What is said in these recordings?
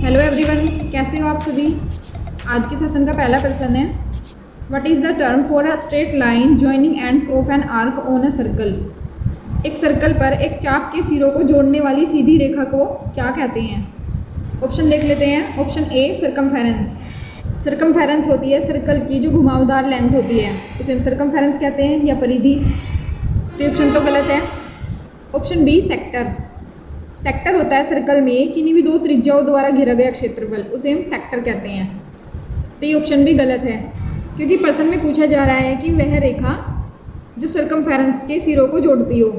Hello everyone, कैसे हो आप सभी। आज के सेशन का पहला प्रश्न है, what is the term for a straight line joining ends of an arc on a circle. एक सर्कल पर एक चाप के सिरों को जोड़ने वाली सीधी रेखा को क्या कहते हैं। ऑप्शन देख लेते हैं। Option A circumference. सर्कमफेरेंस होती है सर्कल की जो घुमावदार लेंथ होती है, उसे हम सर्कमफेरेंस कहते हैं या परिधि। तो ऑप्शन तो गलत है। Option B sector. सेक्टर होता है सर्कल में किन्हीं भी दो त्रिज्याओं द्वारा घिरा गया क्षेत्रफल, उसे हम सेक्टर कहते हैं। तो ये ऑप्शन भी गलत है, क्योंकि प्रश्न में पूछा जा रहा है कि वह रेखा जो सर्कमफेरेंस के सिरों को जोड़ती हो।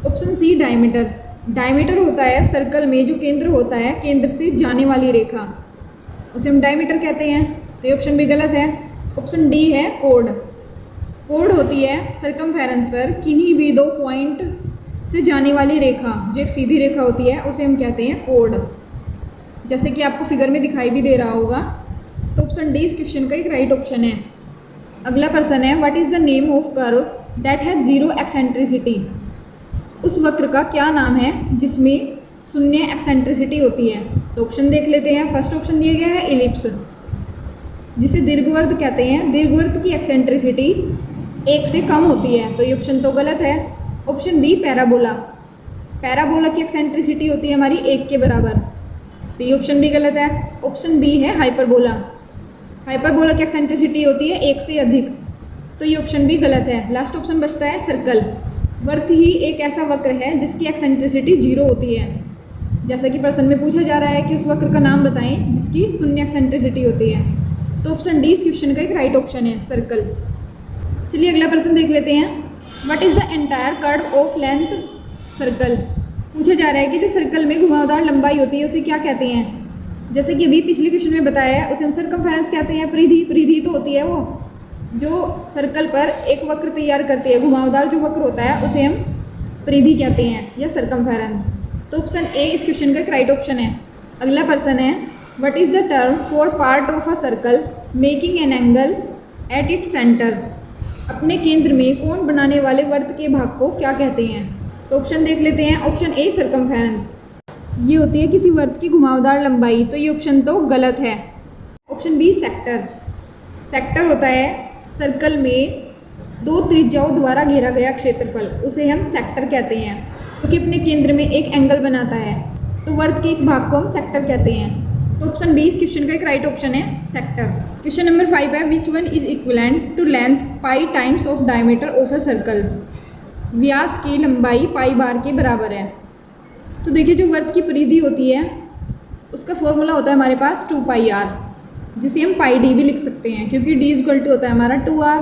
Option C diameter. डायमीटर होता है सर्कल में जो केंद्र होता है, केंद्र से जाने वाली रेखा, उसे हम डायमीटर कहते हैं। तो ये ऑप्शन भी गलत है। ऑप्शन डी है कोड। कोड होती है सर्कमफेरेंस पर किन्हीं भी दो पॉइंट से जाने वाली रेखा, जो एक सीधी रेखा होती है, उसे हम कहते हैं कोड, जैसे कि आपको फिगर में दिखाई भी दे रहा होगा। तो ऑप्शन डी इस क्वेश्चन का एक राइट ऑप्शन है। अगला प्रश्न है, what is the name of curve that has zero eccentricity. उस वक्र का क्या नाम है जिसमें शून्य एक्सेंट्रिसिटी होती है। तो ऑप्शन देख लेते हैं। फर्स्ट ऑप्शन दिया गया है इलिप्स, जिसे दीर्घवृत्त कहते हैं। दीर्घवृत्त की एक्सेंट्रिसिटी 1 से कम होती है, तो ये ऑप्शन तो गलत है। Option B parabola. पैराबोला की एक्सेंट्रिसिटी होती है हमारी 1 के बराबर, तो ये ऑप्शन भी गलत है। ऑप्शन बी है हाइपरबोला। हाइपरबोला की एक्सेंट्रिसिटी होती है 1 से अधिक, तो ये ऑप्शन भी गलत है। लास्ट ऑप्शन बचता है सर्कल। वर्त ही एक ऐसा वक्र है जिसकी एक्सेंट्रिसिटी 0 होती है, जैसा कि प्रश्न में पूछा जा रहा है कि उस वक्र का नाम बताएं जिसकी शून्य एक्सेंट्रिसिटी होती है। तो ऑप्शन डी इस क्वेश्चन का एक राइट ऑप्शन है, सर्कल। चलिए अगला प्रश्न देख लेते हैं। What is the entire curve of length circle. पूछा जा रहा है कि जो सर्कल में घुमावदार लंबाई होती है उसे क्या कहते हैं। जैसे कि अभी पिछले क्वेश्चन में बताया है, उसे हम सर्कमफेरेंस कहते हैं। परिधि, परिधि तो होती है वो जो सर्कल पर एक वक्र तैयार करती है, घुमावदार जो वक्र होता है उसे हम परिधि कहते हैं या सर्कमफेरेंस। तो ऑप्शन ए इस क्वेश्चन का एक राइट ऑप्शन है। अगला प्रश्न है, what is the term for part of a circle making an angle at its centre. अपने केंद्र में कोण बनाने वाले वर्त के भाग को क्या कहते हैं। तो ऑप्शन देख लेते हैं। ऑप्शन ए सर्कमफेरेंस, ये होती है किसी वर्त की घुमावदार लंबाई, तो ये ऑप्शन तो गलत है। Option B sector. सेक्टर होता है सर्कल में दो त्रिज्याओं द्वारा घेरा गया क्षेत्रफल, उसे हम सेक्टर कहते हैं, क्योंकि अपने केंद्र में एक एंगल बनाता है, तो वर्त के इस भाग को हम सेक्टर कहते हैं। तो ऑप्शन बी इस क्वेश्चन का एक राइट ऑप्शन है, सेक्टर। क्वेश्चन नंबर 5 है, which one is equivalent to length pi times of diameter of a circle. व्यास की लंबाई पाई बार के बराबर है। तो देखिए जो वर्त की परिधि होती है उसका फॉर्मूला होता है हमारे पास 2πr, जिसे हम पाई डी भी लिख सकते हैं, क्योंकि डी इज इक्वल टू होता है हमारा 2r,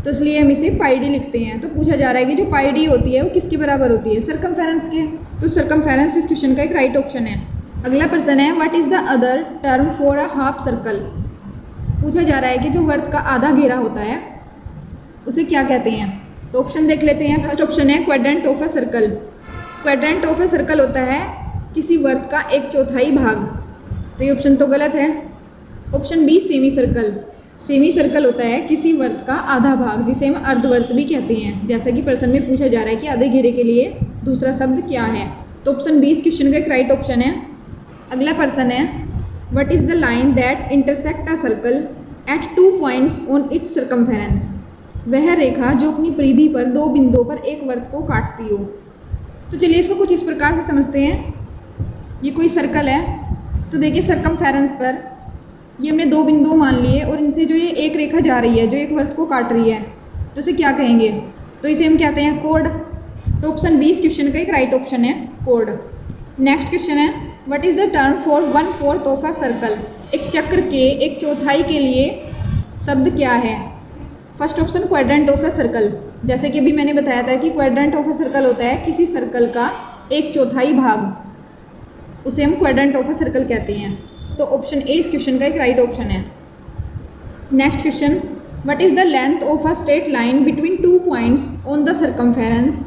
तो इसलिए हम इसे पाई डी लिखते हैं। तो पूछा जा रहा है कि जो पाई डी होती है वो किसके बराबर होती है, सर्कमफेरेंस के। तो सर्कमफेरेंस इस क्वेश्चन का एक राइट ऑप्शन है। अगला प्रश्न है, what is the other term for a half circle. पूछा जा रहा है कि जो वर्त का आधा घेरा होता है उसे क्या कहते हैं। तो ऑप्शन देख लेते हैं। फर्स्ट ऑप्शन है quadrant of a circle. Quadrant of a circle होता है किसी वर्त का 1/4 भाग, तो ये ऑप्शन तो गलत है। Option B semi circle. Semi circle होता है किसी वर्त का आधा भाग, जिसे हम अर्धवर्त भी कहते हैं, जैसा कि प्रश्न में पूछा जा रहा है कि आधे घेरे के लिए दूसरा शब्द क्या है। तो ऑप्शन बी इस क्वेश्चन का एक राइट ऑप्शन है। अगला प्रश्न है, what is the line that intersect a circle eight 2 points on it's circumference. वह रेखा जो अपनी परिधि पर 2 बिंदुओं पर एक वर्त को काटती हो। तो चलिए इसको कुछ इस प्रकार से समझते हैं। ये कोई सर्कल है, तो देखिए सर्कमफेरेंस पर ये हमने 2 बिंदु मान लिए, और इनसे जो ये एक रेखा जा रही है जो एक वर्त को काट रही है, तो इसे क्या कहेंगे। तो इसे हम कहते हैं कोड। तो ऑप्शन बी इस क्वेश्चन का एक राइट ऑप्शन है, कोड। नेक्स्ट क्वेश्चन है, what is the term for 1/4 of a circle. एक चक्र के 1/4 के लिए शब्द क्या है। First option quadrant of a circle. जैसे कि अभी मैंने बताया था कि क्वाड्रेंट ऑफ अ सर्कल होता है किसी सर्कल का 1/4 भाग, उसे हम क्वाड्रेंट ऑफ अ सर्कल कहते हैं। तो ऑप्शन ए इस क्वेश्चन का एक राइट ऑप्शन है। Next question, what is the length of a straight line between 2 points on the circumference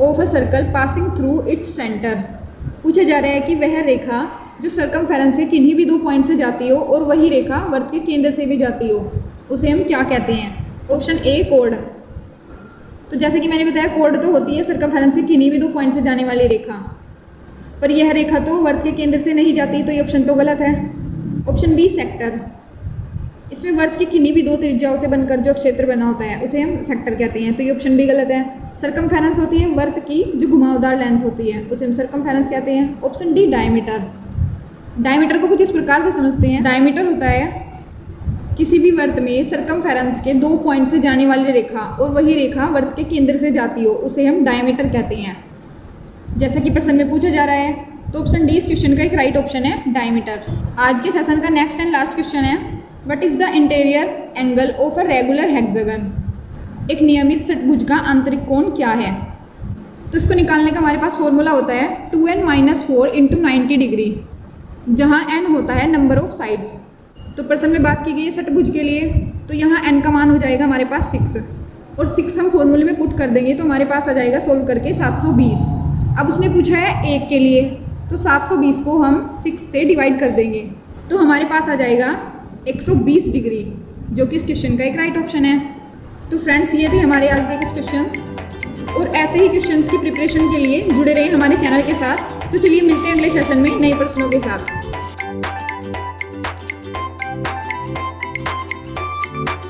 of a circle passing through its centre. पूछा जा रहा है कि वह रेखा जो सर्कमफेरेंस के किन्हीं भी 2 पॉइंट से जाती हो और वही रेखा वर्त के केंद्र से भी जाती हो, उसे हम क्या कहते हैं। Option A code. तो जैसे कि मैंने बताया कोड तो होती है सर्कमफेरेंस के किन्हीं भी 2 पॉइंट से जाने वाली रेखा। पर यह रेखा तो वर्त के केंद्र से नहीं जाती, तो ये ऑप्शन तो गलत है। ऑप्शन बी सेक्टर, इसमें वर्त की किन्हीं भी दो त्रिज्याओं से बनकर जो क्षेत्र बना होता है उसे हम सेक्टर कहते हैं, तो ये ऑप्शन बी गलत है। सरकमफेरेंस होती है वर्त की जो घुमावदार लेंथ होती है, उसे हम सरकमफेरेंस कहते हैं। ऑप्शन डी डायमीटर, डायमीटर को कुछ इस प्रकार से समझते हैं। डायमीटर होता है किसी भी वर्त में सरकमफेरेंस के 2 पॉइंट से जाने वाली रेखा और वही रेखा वर्त के केंद्र से जाती हो, उसे हम डायमीटर कहते हैं। जैसा कि प्रश्न में पूछा जा रहा है, तो ऑप्शन डी इस क्वेश्चन का एक राइट ऑप्शन है, डायमीटर। आज के सेशन का नेक्स्ट एंड लास्ट क्वेश्चन है, what is the interior angle of a regular hexagon. एक नियमित षटभुज का आंतरिक कोण क्या है। तो इसको निकालने का हमारे पास फॉर्मूला होता है 2n - 4 × 90 डिग्री, जहाँ n होता है नंबर ऑफ साइड्स। तो प्रश्न में बात की गई है षटभुज के लिए, तो यहाँ n का मान हो जाएगा हमारे पास 6 और 6 हम फॉर्मूले में पुट कर देंगे तो हमारे पास आ जाएगा सोल्व करके 720। अब उसने पूछा है 1 के लिए, तो 720 को हम 6 से डिवाइड कर देंगे तो हमारे पास आ जाएगा 120 डिग्री, जो कि इस क्वेश्चन का एक राइट ऑप्शन है। तो फ्रेंड्स, ये थे हमारे आज के कुछ क्वेश्चंस, और ऐसे ही क्वेश्चंस की प्रिपरेशन के लिए जुड़े रहे हमारे चैनल के साथ। तो चलिए मिलते हैं अगले सेशन में नए प्रश्नों के साथ।